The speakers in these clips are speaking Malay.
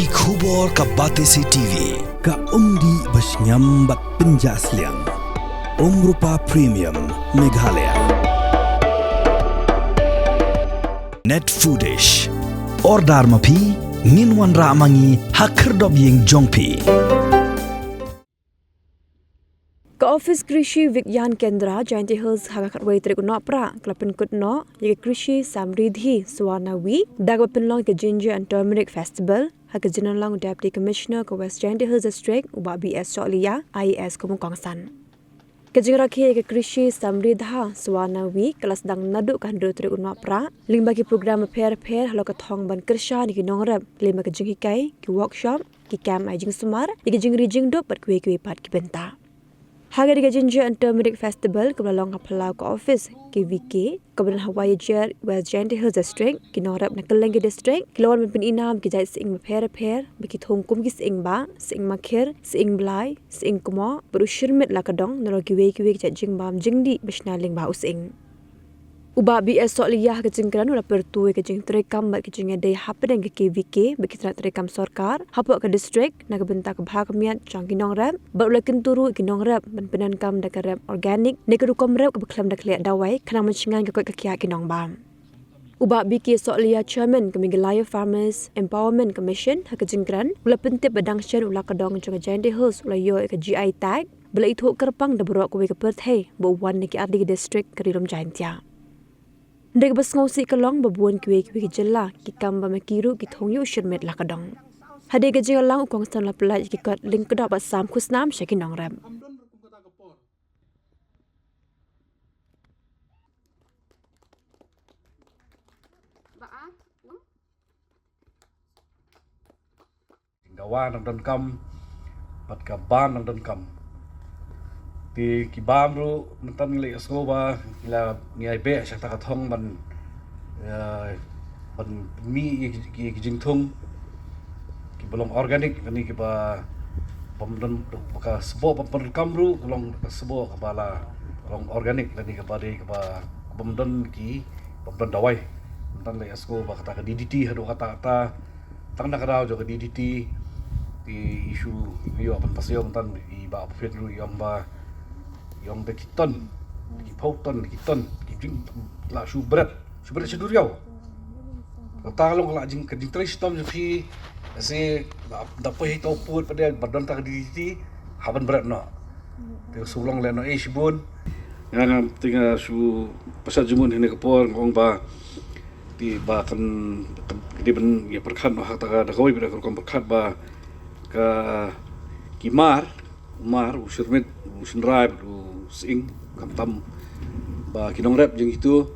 Ki khubor ka Batesi TV ka umdi basnyambak penjaslian Umrupa Premium Meghalaya Net Foodish Ordar mapi Nginwan ramangi Hakerdob ying jongpi Ka Office Krishi Vigyan Kendra Jayanti Hills Hagakat Wai Trik Unok Pra Kelapin Kutno Yagi Krishi Samridhi Suwarnawi Dagwa Penlong ke Ginger and Turmeric Festival Haka Jinanlang Deputy Commissioner ke West Jayanti Hills District Ubak BS Chokliya IAS Kumung Kongsan Kejengrakhi ke Krishi Samridha Suwarnawi Kelas Dang Naduk Kandu Trik Unok Pra Ling bagi program Pair Halo Ketong Ban Kersha Niki Nongrab Lima ke Jenghikai Ki Workshop Ki Camp Ajing Sumar Yagi Jengri Jengdop Bat Kue-Kue Pat Ki Benta Haga di Ginger and Turmeric Festival kebelalong kapelau ke office KVK kebelan Hawaii Jer West Jayanti Hills District kinorap na Kelengi District kilawan mepin inam kijai seing mepher bagi thongkum ki seing ba seing makhir seing blai seing kumo berushirmit lakadong naro kiwe kijai jing bam jingdi besnaling ba using Uba BS Sokliyah ke jengkran ula pertui ke jeng terekam bat ke jeng dai hapen ke KVK bagi terekam sorkar hapok ke district na ke bentak ke bahakamiat jang kinong rap bat ula kenturu kinong rap ban penan kam da ke rap organik ne ke dukom rap ke beklam da kliat dawai kanang mencengan ke kakia kinong bam Uba BK Sokliyah Chairman ke Meghalaya Farmers Empowerment Commission ke jengkran ula pentip badang syen ula kedong jeng Jayanti Hills ula yo ke GI tag bela itu kerpang da berok ke Perth bo wan ne ke ardi district ke rilom Jayantia Ndek bas ngausi kalong babuan kiwe-kiwe ki jela ki kamba makiru ki thongyu shirmet la kadang. Hade ke jelang ukong stan la pelaj ki kat link kedak bat sam khusnam shakin nong ram. Gawa nang dan kam pat ka ban nang dan kam. Di kibam ru mentan le asko ba ila ngai be sha ta thong ban mi ki jing thong ki bolong organik ni ki ba pamdan ka sebo pam kam ru bolong sebo ka bala bolong organik ni ka ba de ka ba pamdan ki pamdan dawai mentan le asko ba kata ka DDT hadu kata ta tang na ka jo ka DDT di isu yo ban pasyo mentan i ba fet ru yom ba yang de kiton ki pautan kiton ki jing la subrat seduriau talong la jing ke jing tres tom fi se da pe to put pada badan ta di haban berat no te sulong le no sibun yang tinga su pasal jumun hene kapor ngong ba di ba kan di ben ya perkhat no hakta da koi ber kon perkhat ba ka kimar usirmit usinrai sing kamtam ba kinong rap jeng itu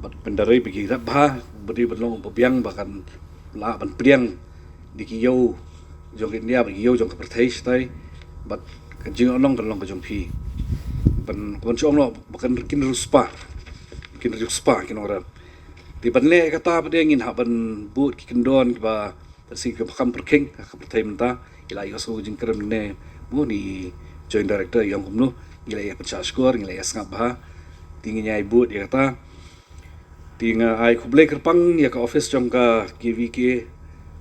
bat pendarai bagi rap ba beri berlong pebiang bahkan la ban priang di kiyau jong India bagi kiyau jong kepertai stai bat kajing onong kalong ka jong pi ban kon chong lo bahkan kin ruspa kinong rap di ban le kata pade ngin ha ban but ki kendon ba si ke bakam perking ka kepertai menta ila yo so jing kerem ne bu ni joint director yang kumno ngilai pencaskor ngilai sangap bah tingginya ibu dia kata tinga ai kublai kerpang ya ka office jong ka KVK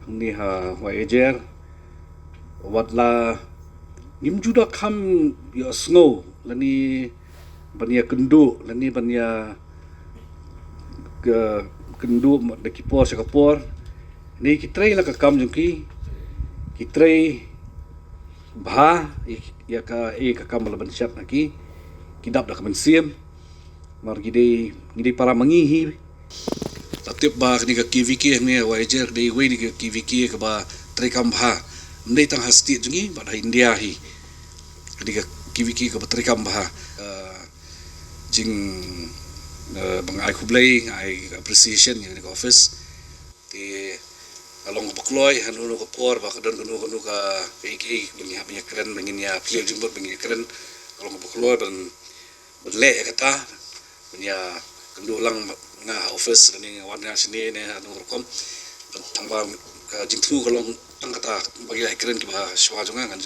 ni ha wajer watla nim juda kam ya snow lani bania kendu lani bania ke kendu de kipor sakapor ni kitrai la ka kam jong ki trai bah ya ka ka kamal ban syat naki kidap dak men siem mar gide para mangihi tatip ba ni ka KVK ni wajer de we ni ka KVK ka ba trekam bah ndai tang hasti jungi ba India hi ni ka KVK ka ba trekam bah jing bang ai kublai ai appreciation ni ka office di along bakloi hanu ko por ba kadon kanu ka PK banyak keren bangin ya pilih jumbo bangin keren along bakloi ban le kata punya kendu lang nga office ni warna sini ne hanu kom tambah ka jingtu kalong tang kata bagi keren ki ba swa jonga kan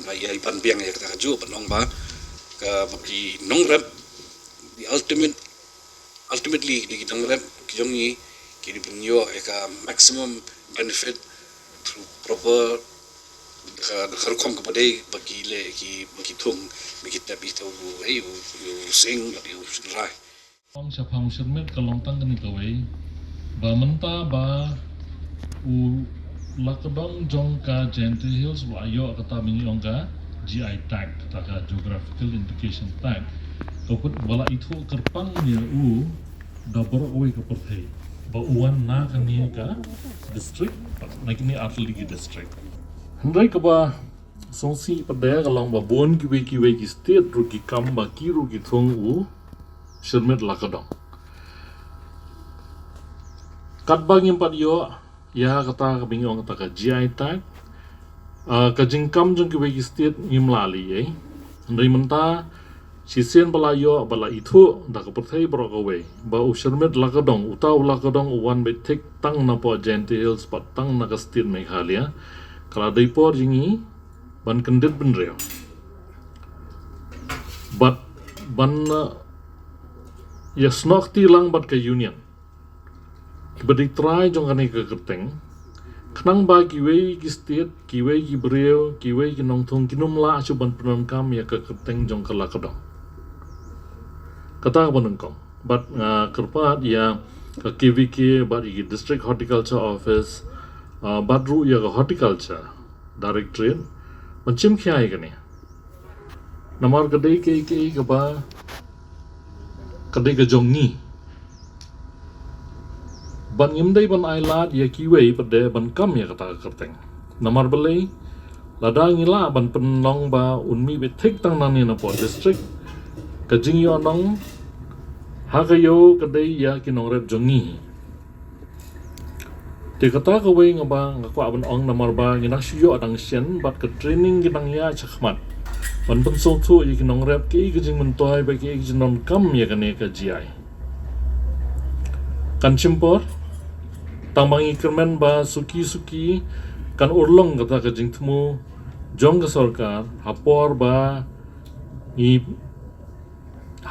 ba ya ipan biang ya kata ju banong ba ka bagi nongrap the ultimately di nongrap ki jongi ki di punyo ka maximum benefit proper kharkom ka padai bagi le ki bagi thung bagi tabi tau ai u sing la u rai Ong siapang sirmit kalong tang kani kawai ba menta ba u lakadong jong ka Gentle Hills wa ayo kata mingi ongka GI tag kata ka geographical indication tag kaput wala itu kerpang ya dabur away ka perthai ba uwan na kani ka district like ni Artligi district Hendai ka ba songsi padaya kalong ba bon ki state ru ki kam ba ki ru ki thong sirmit lakadong kat bang empat yo ya kata kabingi ong kata ka GI tag ka jingkam jong ki state ngimlali Hendai menta sisen bala yo bala itu da ka perthai bro ka we ba sirmit lakadong utaw lakadong uwan be tik tang na po Gentle Hills pat tang na ka state Meghalaya kalau dari por jingi ban kendit benreo but ban ya snok tilang bat ke union kibadi try jong kani ke kerteng kenang ba kiwe ki state kiwe ki breo kiwe ki nongthong kinum la asu ban penon kam ya ke kerteng jong kala kedong kata ban kong but kerpat ya ke KVK bat ki district horticulture office badru ya horticulture directorate macam kya hai kani namar kadai ke ba kadai ka jongi ban ngimdai ban ailat ya kiwei pada ban kam ya kata kerteng namar belai lada ngila ban penong ba unmi betik tang nani na po district kajing yo nong hakayo kadai ya kinong rep jongi Di kata kawai ngaba ngaku aban ong namar ba nginak syuyo adang sien bat ke training ginang ya chakmat. Ban pensol tu ya kinong rep ke jing mentoy ba ke jing non kam ya kane ka GI. Kan cimpor tambang ikremen ba suki kan urlong kata ka jing temu jong ka sarkar hapor ba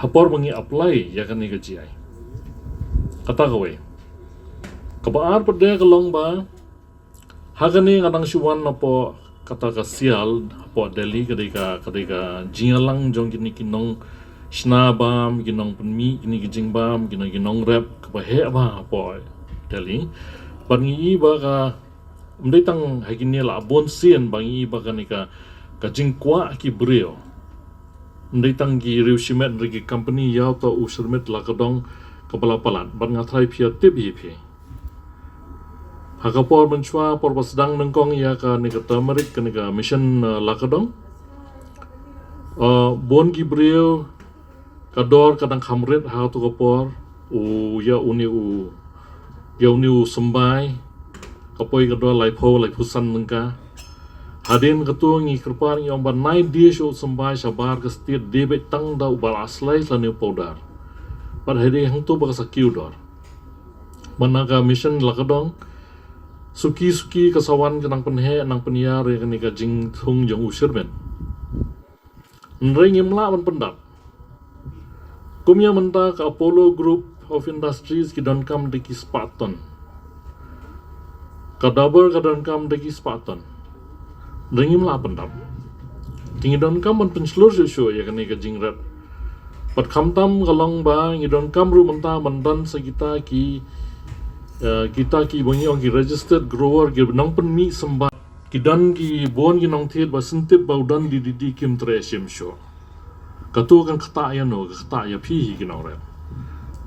bangi apply ya kane ka GI. Kata kawai kabaar pada kalong ba hagani kadang syuan apa kata ka sial apa Delhi kadika jingalang jong kini kinong snabam kinong penmi kini kijing bam kinong rap kabahe ba apa Delhi bangi ba ka mdai tang hagini la bon sien bangi ba kanika kajing kwa ki breo mdai tang ki reusimet rigi company yaw to usurmet la kadong kapalapalan ban ngatrai pia tip hi Hakapor menchua por pasdang nengkong ya ka ni turmeric ka ni ka mission lakadong bon gibril kador kadang kamret ha tu kapor ya uni sembai kapoi kador lai pusan nengka hadin ketua ngi kerpan yang ban nai dia show sembai sabar ke state debet tang da ubal aslai lani powdar pad hadi hang tu baka sakiu dor managa mission lakadong suki kasawan kenang penhe nang peniar ya kani ka jing thung jong usirmen nring imla ban pendap kumya menta ka Apollo Group of Industries ki don kam de ki Spartan ka double ka don kam de ki Spartan nring imla pendap kingi don kam ban penslur show ya kani ka jing rat pat khamtam kalong ba ngi don kam ru menta mandan sagita ki kita ki bangi ong ki registered grower ki nang pen mi sembat ki dan ki bon ki nong thiet ba sentip ba udan di kim tresim sho katu kan khata ya no khata ya phi hi ki nong re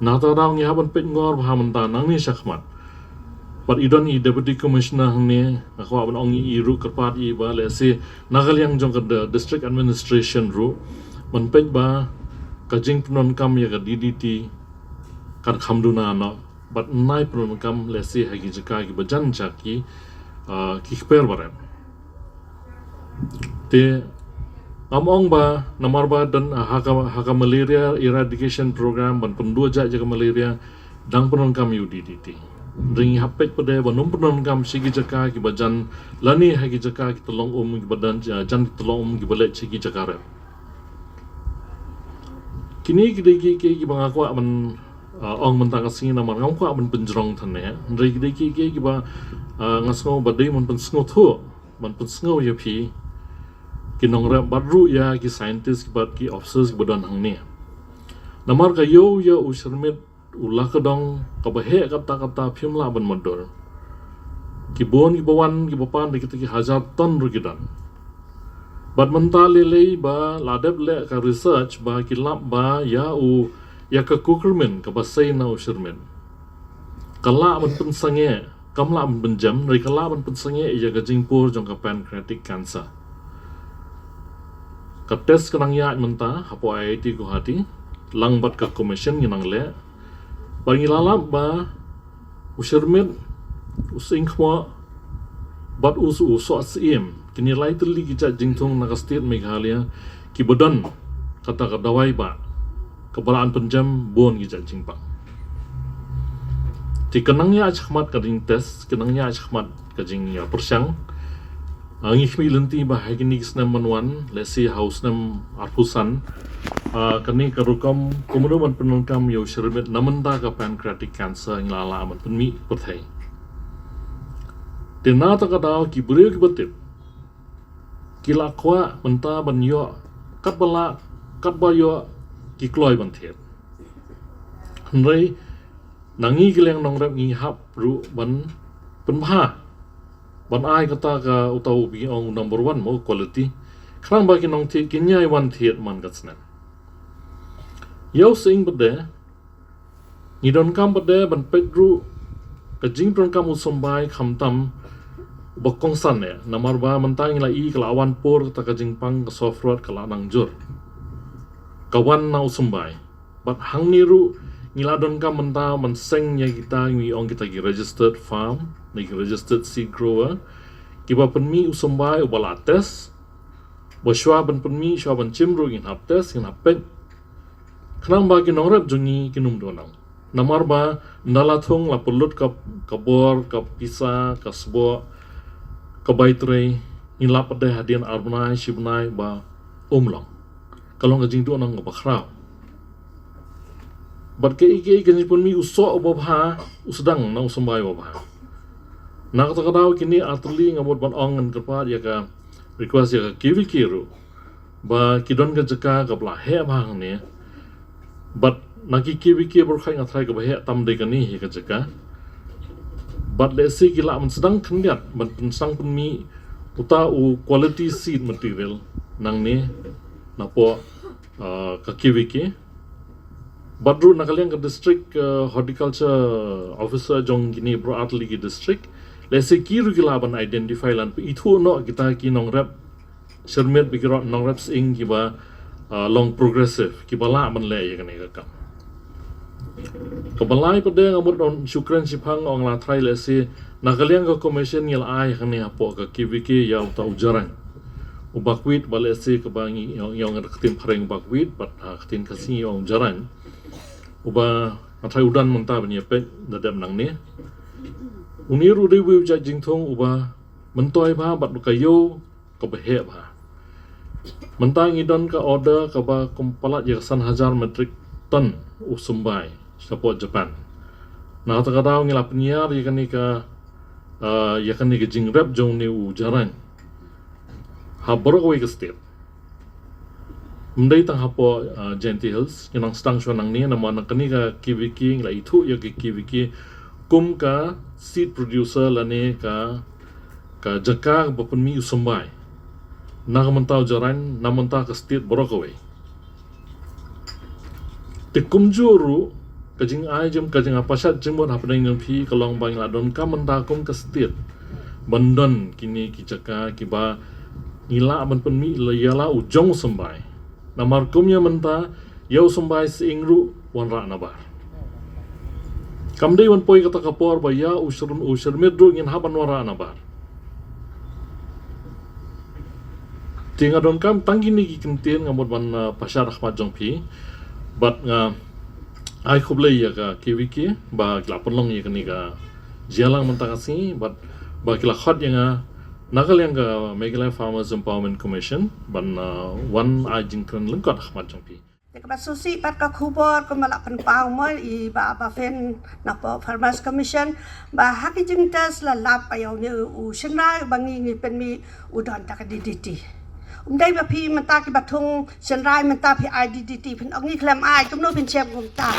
na ta rang ya ban pet ngor ba manta nang ni sakmat pat idan i deputy commissioner ne akwa ban ong i ru kerpat i ba le se nagal yang jong ka district administration ru man pet ba ka jing pnon kam ya ka DDT kan khamduna no but nai pun kam lesi hagi jaka ki bajan jaki ki khper baram te among ba namar ba dan haka malaria eradication program ban pendua jaga malaria dang pun kam UDDT ring hapet pada banum pun kam sigi jaka ki bajan lani hagi jaka ki tolong ki badan jan ki tolong ki balet sigi jaka rem kini ki bangakwa man ong mentang kasing na man ngam kwa man penjrong thane rei de ki ba ngasngo ba dei man pensngo thu man pensngo ya phi ki nongra badru ya ki scientist ki bat ki officers ki badan hang ne namar ka yo ya ushermet ulah kadong ka bahe kata phim la ban modor ki bon ki bawan ki bapan de ki hajar ton rugidan bat mentale le ba ladep le ka research ba ki lab ba ya ka kukermen ka basay na ushermen kala man pensange kamla man benjam ri kala man pensange ya ka jingpur jong ka pancreatic cancer ka test kanang ya menta hapo IIT Guwahati langbat ka commission nginang le bangilalap ba ushermen using khwa bat usu so sim kinilai teli ki jingthong na ka state Meghalaya ki badan kata ka dawai ba kebalaan penjam bon gijak jingpang. Ti kenangnya achmat kading tes, kenangnya achmat kading persyang. Ngikmi lenti bah hagini kisnam manwan, lesi haus nam arpusan. Kani karukam kumuduman penungkam yo sherbet namenta ka pancreatic cancer ngilala aman penmi perthai. Tena ta kadaw ki buriu ki betip. Kila kwa menta ban yo katbala katba yo ki kloi ban thiet hnrei nangi kileng nongrep ngi hap ru ban penpha ban ai kata ka utau bi ong number 1 mo quality khrang ba ki nong thi kinyai wan thiet man gatsna yo sing bade ni don kam bade ban pek ru ka jing don kam usombai khamtam bokong san ne namar ba mantang la I kalawan por ta ka jing pang ka software kala nang jur kawan na usumbai but hang niru ngiladon ka menta menseng nya kita ngi ong kita gi registered farm ni registered seed grower kiba penmi usumbai ubala tes bo shwa ban penmi shwa ban chimru ngin hap tes ngin hap pek khnang ba ki nongrap jungi kinum donang namar ba ndala thong la pulut ka kabor ka pisa ka sbo ka baitre ngilap de hadian arbnai shibnai ba umlong kalau ngajing tu nang bakrau bat ke ike ni pun mi uso obha usdang na usombai obha na kata kadau kini atli ngamot ban ong ngan kerpa ya ka request ya ka kiwi kiru ba kidon ka jaka ka bla he bang ne bat naki kiwi ki ber khai ngathai ka he tam de kani he ka jaka bat le si kila man sedang khendiat ban pensang pun mi uta u quality seed material nang ne napo ka kiwiki badru nakaliang ka district horticulture officer jong gini bro atli ki district lese kiru kilaban identify lan itu no kita ki nong rep shermet bigro nong reps ing kiba long progressive kibala man le ya kane ka kabalai pade ngamut on syukran sipang ong la trai lese nakaliang ka commission yel ai kane apo ka kiwiki ya uta ujaran ubakwit balesi kebangi yang ketin pareng bakwit bat ketin kasi yang jaran uba atai udan menta banya pek dadam nang ne uniru dewi ja jingthong uba mentoi ba bat kayo ka behe ba mentang idon ka order ka ba kompalat ya 1,000 metrik ton usumbai support Japan na ta kadau ngila penyiar ya kani ka jingrep jong ne ujaran haborok wei kestir mendai tang hapo Genty Hills yang stang shwa nang ni nama nak ni ka kiwiki ngla itu ya ki kiwiki kum ka seed producer lane ka jaka bapun mi usumbai na mentau jaran na mentau ka state borok wei te kumjuru kajing ajam kajing apasat jemot hapnang yang pi kalong bang ladon ka mentau kum ka state bandon kini ki jaka ki ba ngila aman penmi layala ujong sembai namar kumnya menta yau sembai seingru wan ra nabar kamdei wan poi kata kapor ba ya usur medro ngin haban wara nabar tinga don kam tanggi ni kintin ngamot ban pasar Ahmad Jongpi bat ai khoblei ya ka kiwiki ba kila penlong ya kani ka jalang menta kasi bat ba kila khot yang Nakaliang ka Meghalaya Farmers Empowerment Commission ban one ajing kran lengkot Ahmad Jongpi Dekat susi pat ka khubor ko malak penpau mo I ba fen na po Farmers Commission ba haki jingtas la lap ayaw ni u Shenrai bangi ni pen mi udon ta ka DDT. Dai ba phi man ta ki bathung Shenrai man ta phi IDDT pen ong ni klam ai kum no pen chep kum ta.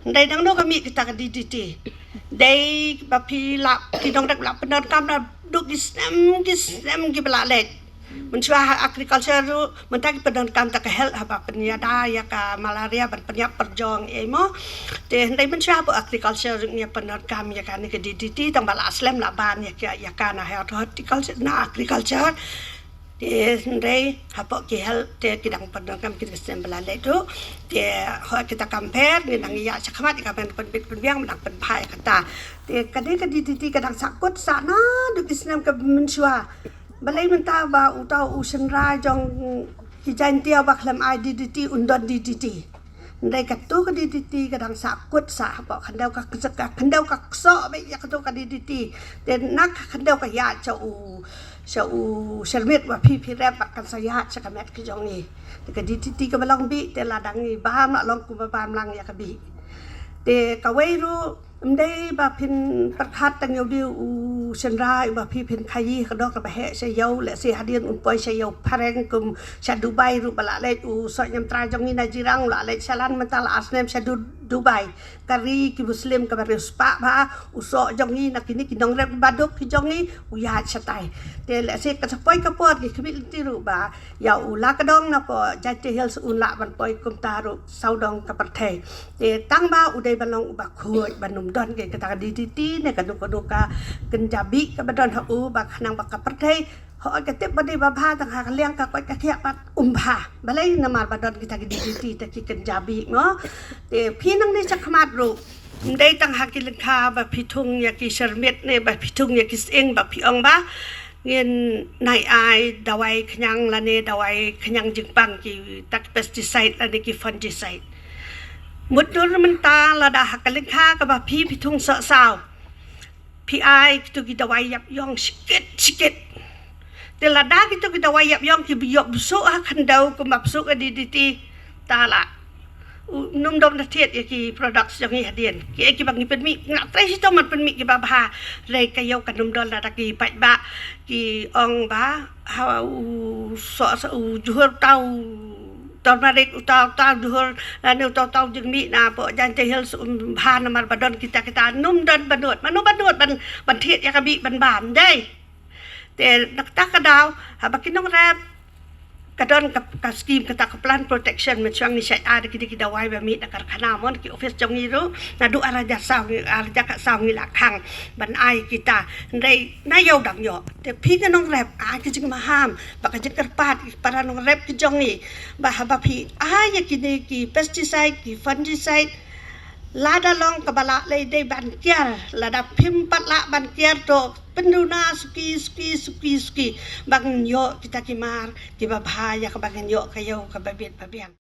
Dai dang no ka mi ki ta ka DDT. Dai ba phi lap ki dong dak lap penon kam na duk gisnam ki bala let. Mencuah agriculture ru mentaki pedon kam tak health apa penyada ya ka malaria ban penyap perjong emo te ndai mencuah bu agriculture ni pedon kam ya kan ke DDT tang bala aslam la ban ya kana horticulture na agriculture te ndai apa ke health te kidang pedon kam kita sem bala le tu te ho kita compare ni nang ya chakmat ka ban penbit penbiang menang penpai kata te kadai ke DDT kadang sakut sana du kisnam ke mencuah balai mentah ba utau Shenrai jong kijan tia ba klam IDDT undon DDT ndai katu ka DDT kadang sakut sa ba khandau ka khandau ka so ba ya katu ka DDT den nak khandau ka ya cha u shermit ba phi rap ba kan sa ya cha ka met ki jong ni ka DDT ka balong bi te la dang ni ba ma long ku ba bam lang ya ka bi te ka wei ru ndai ba phin prakhat tang yo diu Shenrai ba phi phin khayi khadok ka ba he se yo le se hadien un poi se yo pareng kum sa Dubai ru bala le so nyam tra jong ni na jirang la le salan mental asnem sa Dubai kari ki muslim ka ba respa ba so jong ni na kini ki dong rep baduk ki jong ni ya chatai te le se ka poi ka pot ki khbi ti ru ba ya la ka dong na po jate hills un la ban poi kum ta ru sau dong ka parthe te tang ba udai balong ba khoi banum don ke kata DDT ne ka du ka kenjabi ka badon ha u ba khanang ba ka parthe ho ka te badi ba bha tang ha liang ka koi ka khia pat bha balai na mar badon kita ki DDT te ki kenjabi no te phi nang ni chakmat ru ndai tang ha ki lekha ba phithung ya ki shermet ne ba phithung ya ki eng ba phi ong ba ngin nai ai dawai khnyang la ne dawai khnyang jingpang ki tak pesticide la ne ki fungicide mudur menta la da hakalin kha ka ba phi thung sa sao phi ai tu ki dawai yap yong sikit te la da ki tu ki dawai yap yong ki bi yop so ha khandau ko map so ka DDT ta la num dom na thiet ki products yang hi hadien ki bang ni pen mi na tre si to man pen mi ki ba bha re ka yo ka num dol la ki pai ba ki ong ba ha so juhur tau turmeric utau duhur anu tau jeng mi na po jan te hil bha na mar badon kita num don banut manu banut ban thiet ya ka bi ban ban dai te nak ta ka daw ha bakinong rap kadon ka scheme kata ka plan protection menchuang ni sai ada kidi dawai ba mi nakar khana mon ki office jong ni ru na du araja saw ni araja ka saw ni la khang ban ai kita ndai na yo dang yo te phi ka nong rep a ki jing ma ham ba ka jing karpat para nong rep ki jong ni ba ha ba phi a ya ki pesticide ki fungicide lada long ka bala le dei ban kiar lada phim pat la ban kiar to penduna suki bang yo kita ki mar ki ba bha ya ka bang yo ka yo ka ba biang